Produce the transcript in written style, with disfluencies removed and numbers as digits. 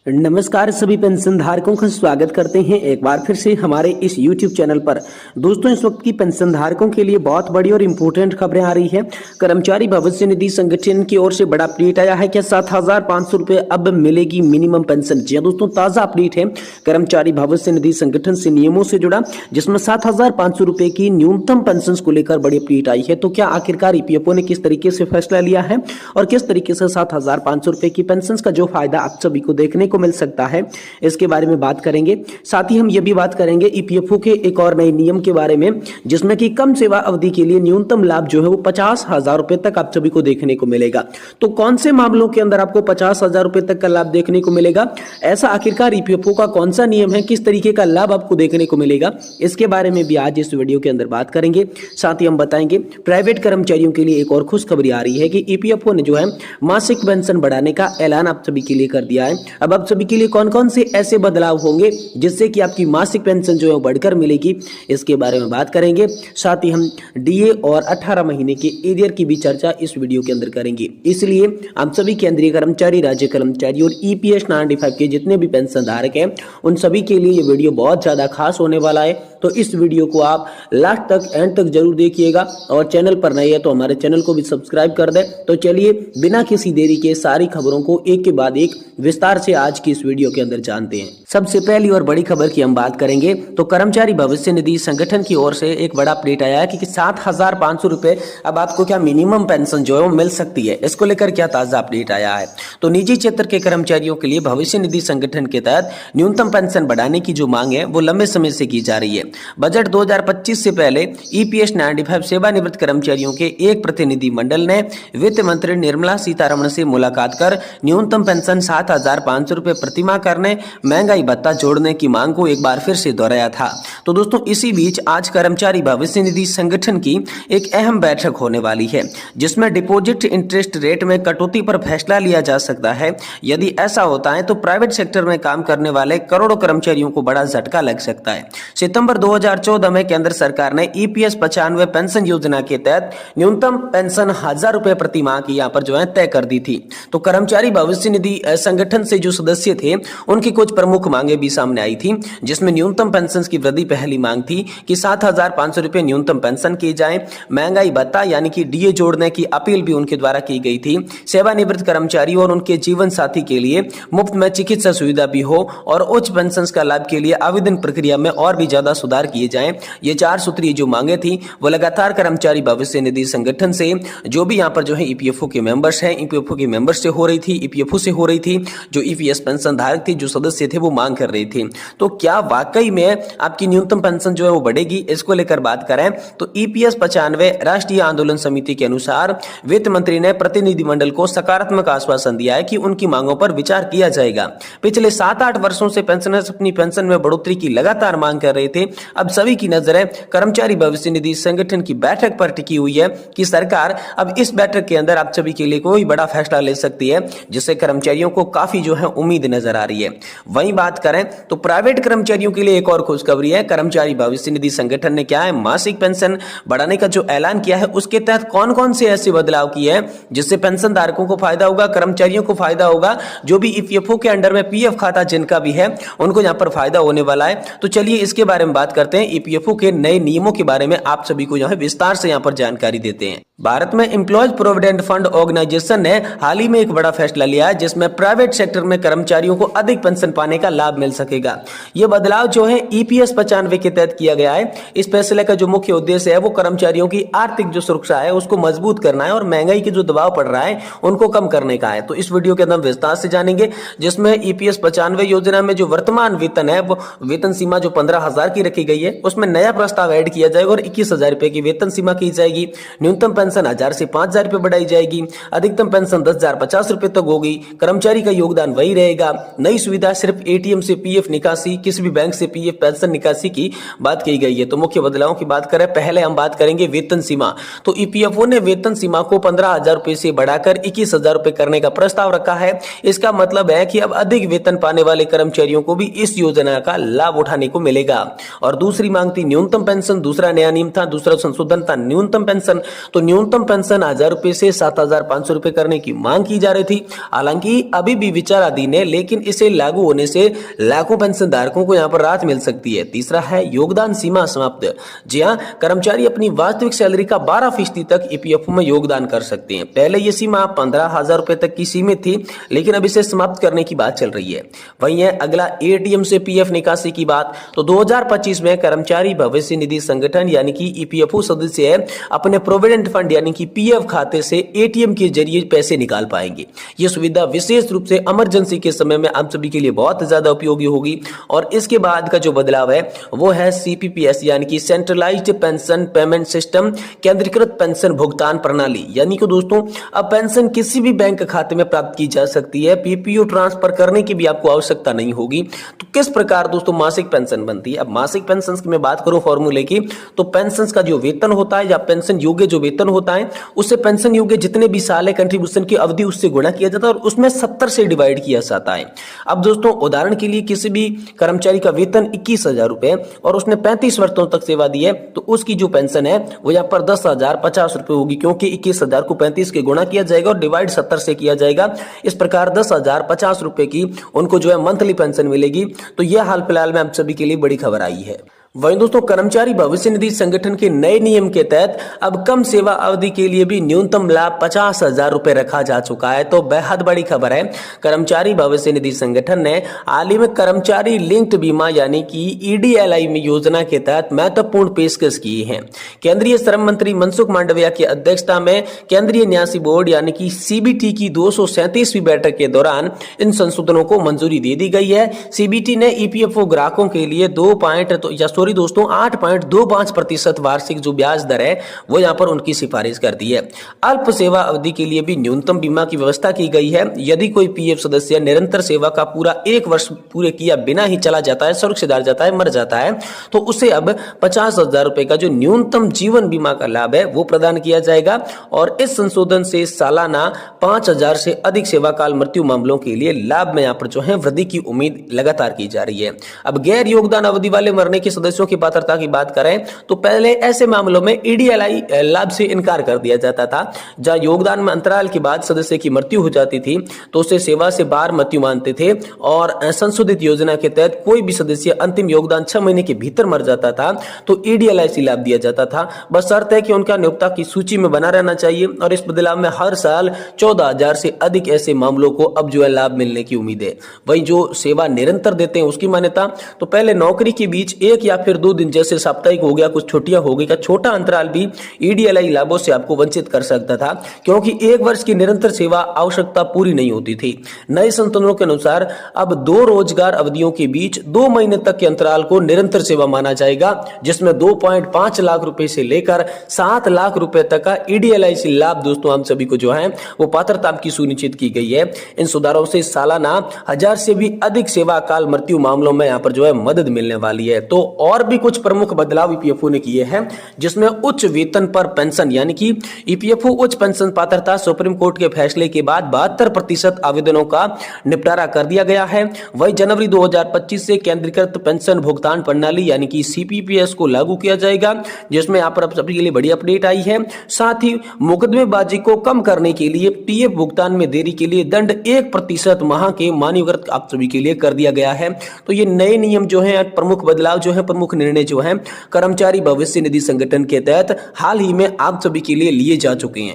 नमस्कार सभी पेंशन धारकों का स्वागत करते हैं एक बार फिर से हमारे इस YouTube चैनल पर। दोस्तों, इस वक्त की पेंशन धारकों के लिए बहुत बड़ी और इम्पोर्टेंट खबरें आ रही है। कर्मचारी भविष्य निधि संगठन की ओर से बड़ा अपडेट आया है कि 7,500 रुपए अब मिलेगी मिनिमम पेंशन। जी हां दोस्तों, ताजा अपडेट है कर्मचारी भविष्य निधि संगठन से नियमों से जुड़ा, जिसमें 7,500 रुपए की न्यूनतम पेंशन को लेकर बड़ी अपडेट आई है। तो क्या आखिरकार ईपीएफओ ने किस तरीके से फैसला लिया है और किस तरीके से 7,500 रुपए की पेंशन का जो फायदा आप सभी को देखने को मिल सकता है, इसके बारे में बात करेंगे। साथ ही हम ये भी बात करेंगे ईपीएफओ के एक और नए नियम के बारे में, जिसमें कि कम सेवा अवधि के लिए न्यूनतम लाभ जो है वो 50,000 रुपए तक आप सभी को देखने को मिलेगा। तो कौन से मामलों के अंदर आपको 50,000 रुपए तक का लाभ देखने को मिलेगा, ऐसा आखिरकार ईपीएफओ का कौन सा नियम है, किस तरीके का लाभ आपको देखने को मिलेगा, इसके बारे में भी आज इस वीडियो के अंदर बात करेंगे। साथ ही हम बताएंगे प्राइवेट कर्मचारियों के लिए एक और खुशखबरी आ रही है कि ईपीएफओ ने जो है मासिक पेंशन बढ़ाने का ऐलान आप सभी के लिए कर दिया है। अब आप सभी के लिए कौन कौन से ऐसे बदलाव होंगे जिससे कि आपकी मासिक पेंशन जो है बढ़कर मिलेगी, इसके बारे में बात करेंगे। साथ ही हम डीए और 18 महीने के एरियर की भी चर्चा इस वीडियो के अंदर करेंगे। इसलिए आप सभी केंद्रीय कर्मचारी, राज्य कर्मचारी और ईपीएस 95 के जितने भी पेंशन धारक हैं, उन सभी के लिए ये वीडियो बहुत ज्यादा खास होने वाला है। तो इस वीडियो को आप लास्ट तक, एंड तक जरूर देखिएगा और चैनल पर नए है तो हमारे चैनल को भी सब्सक्राइब कर दें। तो चलिए बिना किसी देरी के सारी खबरों को एक के बाद एक विस्तार से आज की इस वीडियो के अंदर जानते हैं। सबसे पहली और बड़ी खबर की हम बात करेंगे तो कर्मचारी भविष्य निधि संगठन की ओर से एक बड़ा अपडेट आया है कि 7,500 रुपए अब आपको क्या मिनिमम पेंशन जो है वो मिल सकती है। इसको लेकर क्या ताजा अपडेट आया है, तो निजी क्षेत्र के कर्मचारियों के लिए भविष्य निधि संगठन के तहत न्यूनतम पेंशन बढ़ाने की जो मांग है वो लंबे समय से की जा रही है। बजट 2025 से पहले ईपीएस 95 सेवानिवृत्त कर्मचारियों के एक प्रतिनिधि मंडल ने वित्त मंत्री निर्मला सीतारमण से मुलाकात कर न्यूनतम पेंशन 7,500 रुपए प्रतिमाह करने, महंगाई भत्ता जोड़ने की मांग को एक बार फिर से दोहराया था। तो दोस्तों, इसी बीच आज कर्मचारी भविष्य निधि संगठन की एक अहम बैठक होने वाली है, जिसमें डिपॉजिट इंटरेस्ट रेट में कटौती पर फैसला लिया जा सकता है। यदि ऐसा होता है तो प्राइवेट सेक्टर में काम करने वाले करोड़ों कर्मचारियों को बड़ा झटका लग सकता है। सितंबर 2014 में केंद्र सरकार ने ईपीएस 95 पेंशन योजना के तहत न्यूनतम पेंशन 1,000 रुपए प्रति माह की यहाँ पर जो है तय कर दी थी। तो कर्मचारी भविष्य निधि संगठन से जो सदस्य थे, उनकी कुछ प्रमुख मांगे भी सामने आई थी, जिसमें न्यूनतम पेंशन की वृद्धि पहली मांग थी कि 7,500 रुपए न्यूनतम पेंशन की जाए। महंगाई भत्ता यानी कि डीए जोड़ने की अपील भी उनके द्वारा की गई थी। सेवानिवृत्त कर्मचारी और उनके जीवन साथी के लिए मुफ्त में चिकित्सा सुविधा भी हो और उच्च पेंशन का लाभ के लिए आवेदन प्रक्रिया में और भी ज्यादा सुधार किए जाएं। ये 4 सूत्रीय जो मांगे थी वो लगातार कर्मचारी भविष्य निधि संगठन से, जो भी यहाँ पर जो है ईपीएफओ के मेंबर्स हैं, ईपीएफओ के मेंबर्स से हो रही थी, ईपीएफओ से हो रही थी, जो ईपीएस पेंशन धारक थे, जो सदस्य थे, वो मांग कर रहे थे। तो क्या वाकई में आपकी न्यूनतम पेंशन जो है वो बढ़ेगी, इसको लेकर बात करें तो ईपीएस 95 राष्ट्रीय आंदोलन समिति के अनुसार वित्त मंत्री ने प्रतिनिधिमंडल को सकारात्मक आश्वासन दिया है कि उनकी मांगों पर विचार किया जाएगा। पिछले 7-8 वर्षों से पेंशनर्स अपनी पेंशन में बढ़ोतरी की लगातार मांग कर रहे थे। अब सभी की नजरें कर्मचारी भविष्य निधि संगठन की बैठक पर टिकी हुई है कि सरकार अब इस बैठक के अंदर आप सभी के लिए कोई बड़ा फैसला ले सकती है, जिससे कर्मचारियों को काफी जो है उम्मीद नजर आ रही है। वहीं बात करें तो प्राइवेट कर्मचारियों के लिए एक और खुशखबरी है। कर्मचारी भविष्य निधि संगठन ने क्या है, मासिक पेंशन बढ़ाने का जो ऐलान किया है, उसके तहत कौन कौन से ऐसे बदलाव किए हैं जिससे पेंशन धारकों को फायदा होगा, कर्मचारियों को फायदा होगा, जो भी ईपीएफओ के अंडर में पीएफ खाता जिनका भी है उनको यहाँ पर फायदा होने वाला है। तो चलिए इसके बारे में बात करते हैं। ईपीएफओ के नए नियमों के बारे में आप सभी को यहाँ विस्तार से यहाँ पर जानकारी देते हैं। भारत में एम्प्लॉयज प्रोविडेंट फंड ऑर्गेनाइजेशन ने हाल ही में एक बड़ा फैसला लिया है, जिसमें प्राइवेट सेक्टर में कर्मचारियों को अधिक पेंशन पाने का लाभ मिल सकेगा। यह बदलाव जो है ईपीएस 95 के तहत किया गया है। इस फैसले का जो मुख्य उद्देश्य है वो कर्मचारियों की आर्थिक जो सुरक्षा है उसको मजबूत करना है और महंगाई की जो दबाव पड़ रहा है उनको कम करने का है। तो इस वीडियो के अंदर विस्तार से जानेंगे, जिसमें ईपीएस 95 योजना में जो वर्तमान वेतन है, वो वेतन सीमा जो 15,000 की रखी गई है, उसमें नया प्रस्ताव ऐड किया जाएगा और 21,000 रुपए की वेतन सीमा की जाएगी। न्यूनतम पेंशन 1,000 से 5,000 रुपए बढ़ाई जाएगी। अधिकतम पेंशन 10,050 रुपए तक होगी। कर्मचारी का योगदान वही रहेगा। नई सुविधा सिर्फ एटीएम से पीएफ निकासी, किसी भी बैंक से पीएफ पेंशन निकासी की बात की गई है। तो मुख्य बदलावों की बात करें, पहले हम बात करेंगे वेतन सीमा। तो ईपीएफओ ने वेतन सीमा को 15,000 रुपए से बढ़ाकर 21,000 रुपए करने का प्रस्ताव रखा है। इसका मतलब है कि अब अधिक वेतन पाने वाले कर्मचारियों को भी इस योजना का लाभ उठाने को मिलेगा। और दूसरी मांग थी न्यूनतम पेंशन। दूसरा नया नियम था, दूसरा संशोधन था न्यूनतम पेंशन। तो न्यूनतम पेंशन 1,000 रुपए से 7,500 रुपए करने की मांग की जा रही थी। हालांकि अभी भी विचाराधीन लाइन है, लेकिन इसे लागू होने से लाखों पेंशन धारकों को यहाँ पर राहत मिल सकती है। तीसरा है योगदान सीमा समाप्त। जी हाँ, कर्मचारी अपनी वास्तविक सैलरी का 12% तक ईपीएफओ में योगदान कर सकते हैं। पहले ये सीमा 15,000 रुपए तक की सीमित थी, लेकिन अब इसे समाप्त करने की बात चल रही है। वहीं है अगला एटीएम से पीएफ निकासी की बात। तो 2025 में कर्मचारी भविष्य निधि संगठन यानी कि ईपीएफओ सदस्य अपने प्रोविडेंट फंड यानी कि पीएफ खाते से एटीएम के जरिए पैसे निकाल पाएंगे। यह सुविधा विशेष रूप से इमरजेंसी के समय में आप सभी के लिए बहुत ज्यादा उपयोगी होगी। और इसके बाद का जो बदलाव है वो है सीपीपीएस यानी कि सेंट्रलाइज्ड पेंशन पेमेंट सिस्टम, केंद्रीकृत पेंशन भुगतान प्रणाली। यानी कि दोस्तों अब पेंशन किसी भी बैंक खाते में प्राप्त की जा सकती है, पीपीओ ट्रांसफर करने की भी आपको आवश्यकता नहीं होगी। तो किस प्रकार दोस्तों मासिक पेंशन बनती है? अब मासिक पेंशन की मैं बात करूं फॉर्मूले की, तो पेंशन का जो वेतन होता है या पेंशन योग्य जो वेतन होता है उससे पेंशन योग्य जितने भी साल है कंट्रीब्यूशन की अवधि उससे गुणा किया जाता है और उसमें 70 से डिवाइड किया जाता है। अब दोस्तों उदाहरण के लिए किसी भी कर्मचारी का वेतन 21,000 रुपए और उसने 35 वर्षों तक सेवा दी है, तो उसकी जो पेंशन है वो यहाँ पर 10,050 रुपए होगी, क्योंकि 21,000 को 35 के गुणा किया जाएगा और डिवाइड 70 से किया जाएगा। इस प्रकार 10,050 रुपए की उनको जो है मंथली पेंशन मिलेगी। तो यह हाल फिलहाल में आप सभी के लिए बड़ी खबर आई है। वहीं दोस्तों कर्मचारी भविष्य निधि संगठन के नए नियम के तहत अब कम सेवा अवधि के लिए भी न्यूनतम लाभ 50,000 रुपए रखा जा चुका है। तो बेहद बड़ी खबर है। कर्मचारी भविष्य निधि संगठन ने हाल ही में कर्मचारी लिंक्ड बीमा यानी कि ईडीएलआई में योजना के तहत महत्वपूर्ण पेशकश की है। केंद्रीय श्रम मंत्री मनसुख मांडविया की अध्यक्षता में केंद्रीय न्यासी बोर्ड यानी कि सीबीटी की 237वीं बैठक के दौरान इन संशोधनों को मंजूरी दे दी गई है। सीबीटी ने ईपीएफओ ग्राहकों के लिए 8.25% वार्षिक जो ब्याज दर है वो यहां पर उनकी सिफारिश कर दी है। अल्प सेवा अवधि के लिए भी न्यूनतम बीमा की व्यवस्था की गई है। यदि कोई पीएफ सदस्य निरंतर सेवा का पूरा 1 वर्ष पूरे किया बिना ही चला जाता है, स्वर्ग सिधार जाता है, मर जाता है, तो उसे अब 50,000 रुपए का जो न्यूनतम जीवन बीमा का लाभ है वो प्रदान किया जाएगा। और इस संशोधन से सालाना 5,000 से अधिक सेवा काल मृत्यु मामलों के लिए लाभ में यहाँ पर जो है वृद्धि की उम्मीद लगातार की जा रही है। अब गैर योगदान अवधि वाले मरने के सदस्यों की पात्रता की बात करें तो पहले ऐसे मामलों में ईडीएलआई लाभ से इनकार कर दिया जाता था। जहां योगदान में अंतराल के बाद सदस्य की मृत्यु हो जाती थी तो उसे सेवा से बाहर मृत्यु मानते थे। और संशोधित योजना के तहत कोई भी सदस्य अंतिम योगदान 6 महीने के भीतर मर जाता था तो ईडीएलआई से लाभ दिया जाता था। बस शर्त है कि उनका नियोक्ता की सूची में बना रहना चाहिए। और इस बदलाव में हर साल 14,000 से अधिक ऐसे मामलों को अब जो है लाभ मिलने की उम्मीद है। वहीं जो सेवा निरंतर देते हैं उसकी मान्यता तो पहले नौकरी के बीच 1 या फिर 2 दिन जैसे साप्ताहिक हो गया, कुछ छुट्टियां हो गई का छोटा अंतराल भी ईडीएलआई लाभों से आपको वंचित कर सकता था, क्योंकि 1 वर्ष की निरंतर सेवा आवश्यकता पूरी नहीं होती थी। नए संशोधनों के अनुसार अब 2 रोजगार अवधियों के बीच 2 महीने तक के अंतराल को निरंतर सेवा माना जाएगा, जिसमें 2.5 लाख रुपए से लेकर 7 लाख रुपए तक का ईडीएलआई से लाभ दोस्तों हम सभी को जो है वो पात्रता की सुनिश्चित की गई है। इन सुधारों से सालाना 1000 से भी अधिक सेवा काल मृत्यु मामलों में यहाँ पर जो है मदद मिलने वाली है। तो और भी कुछ प्रमुख बदलाव ईपीएफओ ने किए हैं, जिसमें उच्च वेतन पर पेंशन यानी कि ईपीएफओ उच्च पेंशन पात्रता सुप्रीम कोर्ट के फैसले के बाद 72% आवेदनों का निपटारा कर दिया गया है। वही जनवरी 2025 से केंद्रीकृत पेंशन भुगतान प्रणाली यानी कि सीपीपीएस को लागू किया जाएगा, जिसमें यहाँ पर सभी के लिए बड़ी अपडेट आई है। साथ ही मुकदमेबाजी को कम करने के लिए पीएफ भुगतान में देरी के लिए दंड 1% माह के मान्यकृत आप सभी के लिए कर दिया गया है। तो ये नए नियम जो है, प्रमुख बदलाव जो है, प्रमुख निर्णय जो है कर्मचारी भविष्य निधि संगठन के तहत हाल ही में आप सभी के लिए लिए जा चुके हैं।